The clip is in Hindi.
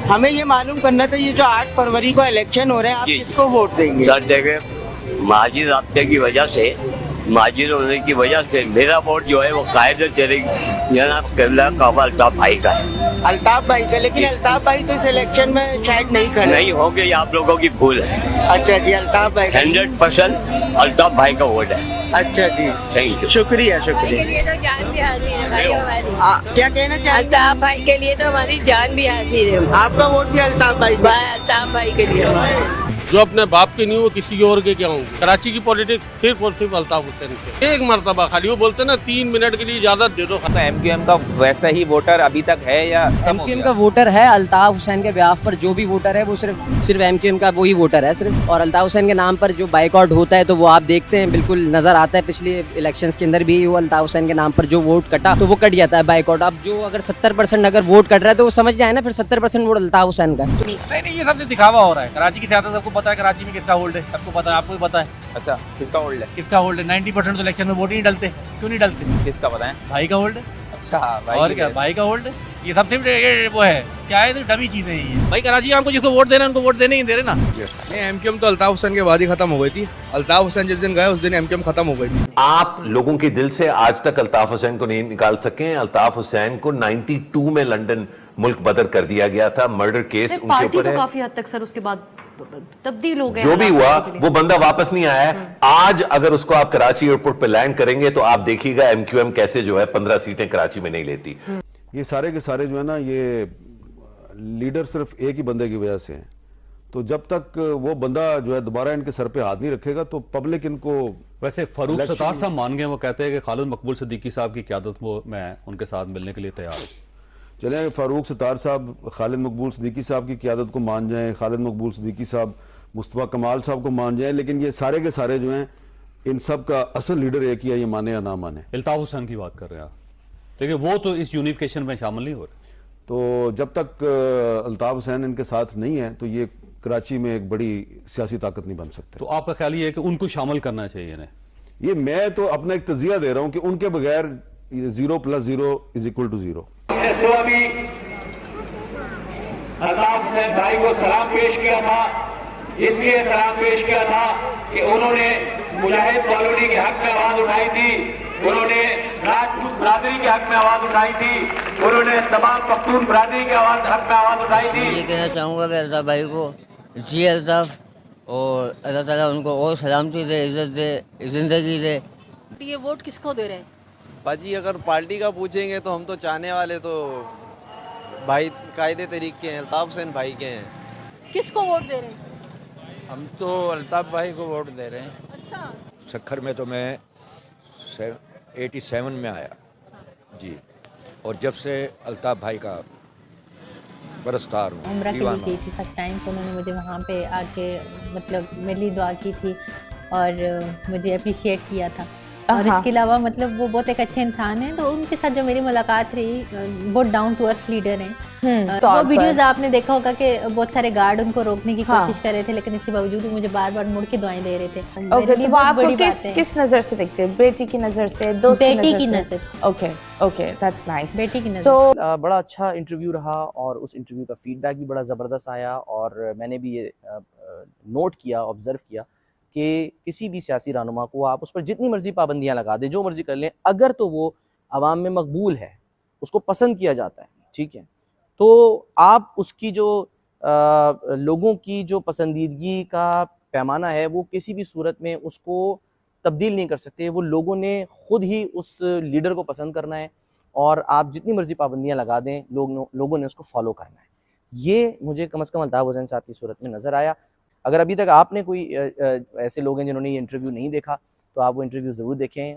हमें ये मालूम करना था, ये जो 8 फरवरी को इलेक्शन हो रहे हैं, आप जी। किसको वोट देंगे? सर देखे माजी राब्ते की वजह से, माजिद होने की वजह से मेरा वोट जो है वो कायदे तरीके जनाब किबला काबा अल्ताफ भाई का है। अल्ताफ भाई का, लेकिन अल्ताफ भाई तो इस इलेक्शन में शायद नहीं खड़े। नहीं होंगे, ये आप लोगों की भूल है। अच्छा जी, अल्ताफ भाई का। 100% अल्ताफ भाई का वोट है। अच्छा जी, थैंक यू। शुक्रिया भाई के शुक्रिया। लिए तो जान भी हाजिर है भाई हमारी। क्या कहना चाहते अल्ताफ भाई के लिए तो हमारी जान भी हाजिर है। हैं? आपका वोट भी अल्ताफ भाई को? अल्ताफ भाई के लिए हमारी। जो अपने बाप के नहीं वो किसी और के क्या होंगे। कराची की पॉलिटिक्स सिर्फ और सिर्फ अल्ताफ हुसैन से। एक मर्तबा खाली वो बोलते ना 3 मिनट के लिए इजाजत दे दो। तो एमक्यूएम का वैसा ही वोटर अभी तक है या एमक्यूएम का वोटर है। अल्ताफ हुसैन के ब्याह पर जो भी वोटर है वो सिर्फ एमक्यूएम का वही वोटर है सिर्फ। और अल्ताफ हुसैन के नाम पर जो बाइकआउट होता है तो वो आप देखते हैं, बिल्कुल नजर आता है। पिछले इलेक्शंस के अंदर भी वो अल्ताफ हुसैन के नाम पर जो वोट कटा तो वो कट जाता है बाइकआउट। अब जो अगर 70% अगर वोट कट रहा है तो वो समझ जाए ना, फिर 70% वोट अल्ताफ हुसैन का। नहीं, ये सब दिखावा हो रहा है। कराची की सियासत सबको पता है, कराची में किसका होल्ड है सबको पता है, आपको भी पता है। अच्छा किसका होल्ड है? किसका होल्ड है? 90% तो इलेक्शन में वोट ही नहीं डलते। क्यों नहीं डलते? किसका पता है? भाई का होल्ड है। अच्छा भाई और क्या, भाई का होल्ड है। ये सबसे ये वो है क्या है, तो डमी चीजें हैं ये। भाई कराची हमको जिसको वोट देना उनको वोट देने ही दे रहे ना। नहीं, एमक्यूएम तो अल्ताफ हुसैन के बाद ही खत्म हो गई थी। अल्ताफ हुसैन जिस दिन गए उस दिन एमक्यूएम खत्म हो गई थी। आप लोगों के दिल से आज तक अल्ताफ हुसैन को नहीं निकाल सके। अल्ताफ हुसैन को 92 में लंदन मुल्क बदर कर दिया गया था। मर्डर केस उनके पार्टी ऊपर तो है। काफी हद तक सर उसके बाद तब्दील हो गया। जो भी हुआ वो बंदा वापस नहीं आया है। आज अगर उसको आप कराची एयरपोर्ट पे लैंड करेंगे तो आप देखिएगा एमक्यूएम कैसे जो है 15 सीटें कराची में नहीं लेती। ये सारे के सारे जो है ना, ये लीडर सिर्फ एक ही बंदे की वजह से हैं। तो जब तक वो बंदा जो है दोबारा इनके सर पे हाथ नहीं रखेगा तो पब्लिक इनको। वैसे फारूक सत्तार साहब मान गए, वो कहते हैं कि खालिद मकबूल सिद्दीकी साहब की क़यादत में मैं उनके साथ मिलने के लिए तैयार हूँ। चले फारूक सत्तार साहब खालिद मकबूल सिद्दीकी साहब की क़यादत को मान जाएं, खालिद मकबूल सिद्दीकी साहब मुस्तफ़ा कमाल साहब को मान जाएं, लेकिन ये सारे के सारे जो हैं इन सब का असल लीडर एक ही है, ये माने या ना माने। अल्ताफ हुसैन की बात कर रहे हैं आप, देखिए वो तो इस यूनिफिकेशन में शामिल नहीं हो रहे। तो जब तक अल्ताफ हुसैन इनके साथ नहीं है तो ये कराची में एक बड़ी सियासी ताकत नहीं बन सकते। तो आपका ख्याल ये है कि उनको शामिल करना चाहिए इन्हें? ये मैं तो अपना एक तजिया दे रहा हूं कि उनके बगैर 0 + 0 = 0। अभी अल्ताफ हुसैन भाई को सलाम पेश किया था, इसलिए सलाम पेश किया था कि उन्होंने मुजाहिद कॉलोनी के हक में आवाज उठाई थी, उन्होंने राजपूत बरादरी के हक में आवाज उठाई थी, उन्होंने तमाम पख्तून बरादरी के हक में आवाज उठाई थी। ये कहना चाहूँगा कि अल्ताफ भाई को जी अल्ताफ, और अल्लाह ताला उनको और सलामती दे, इज्जत दे, जिंदगी दे। ये वोट किसको दे रहे हैं? बाजी अगर पार्टी का पूछेंगे तो हम तो चाहने वाले तो भाई कायदे तरीके हैं, अल्ताफ हुसैन भाई के हैं। किसको वोट दे रहे हैं? हम तो अल्ताफ भाई को वोट दे रहे हैं। अच्छा, सखर में तो मैं 87 में आया जी, और जब से अल्ताफ भाई का बरसदार हूँ। उम्रा के लिए की थी फर्स्ट टाइम, तो उन्होंने मुझे वहाँ पे आके मतलब मेरे लिए दुआ की थी और मुझे अप्रिशिएट किया था। और इसके अलावा मतलब वो बहुत एक अच्छे इंसान हैं, तो उनके साथ जो मेरी मुलाकात रही, बहुत डाउन टू अर्थ लीडर हैं। वो वीडियोस आपने देखा होगा कि बहुत सारे गार्ड उनको रोकने की कोशिश कर रहे थे, लेकिन इसके बावजूद वो मुझे बार बार मुड़ के दुआएं दे रहे थे। ओके, तो आप किस नजर से देखते हैं? बेटी की नजर से, दोस्त बेटी की नजर। Okay okay, that's nice. बेटी की नजर। तो बड़ा अच्छा इंटरव्यू रहा और उस इंटरव्यू का फीडबैक भी बड़ा ज़बरदस्त आया, और मैंने भी ये नोट किया, ऑब्जर्व किया कि किसी भी सियासी रहनुमा को आप उस पर जितनी मर्जी पाबंदियां लगा दें, जो मर्जी कर लें, अगर तो वो आवाम में मकबूल है, उसको पसंद किया जाता है, ठीक है, तो आप उसकी जो लोगों की जो पसंदीदगी का पैमाना है वो किसी भी सूरत में उसको तब्दील नहीं कर सकते। वो लोगों ने खुद ही उस लीडर को पसंद करना है, और आप जितनी मर्जी पाबंदियां लगा दें, लोगों ने उसको फॉलो करना है। ये मुझे कम से कम अल्ताफ हुसैन साहब की सूरत में नज़र आया। अगर अभी तक आपने कोई ऐसे लोग हैं जिन्होंने ये इंटरव्यू नहीं देखा, तो आप वो इंटरव्यू ज़रूर देखें।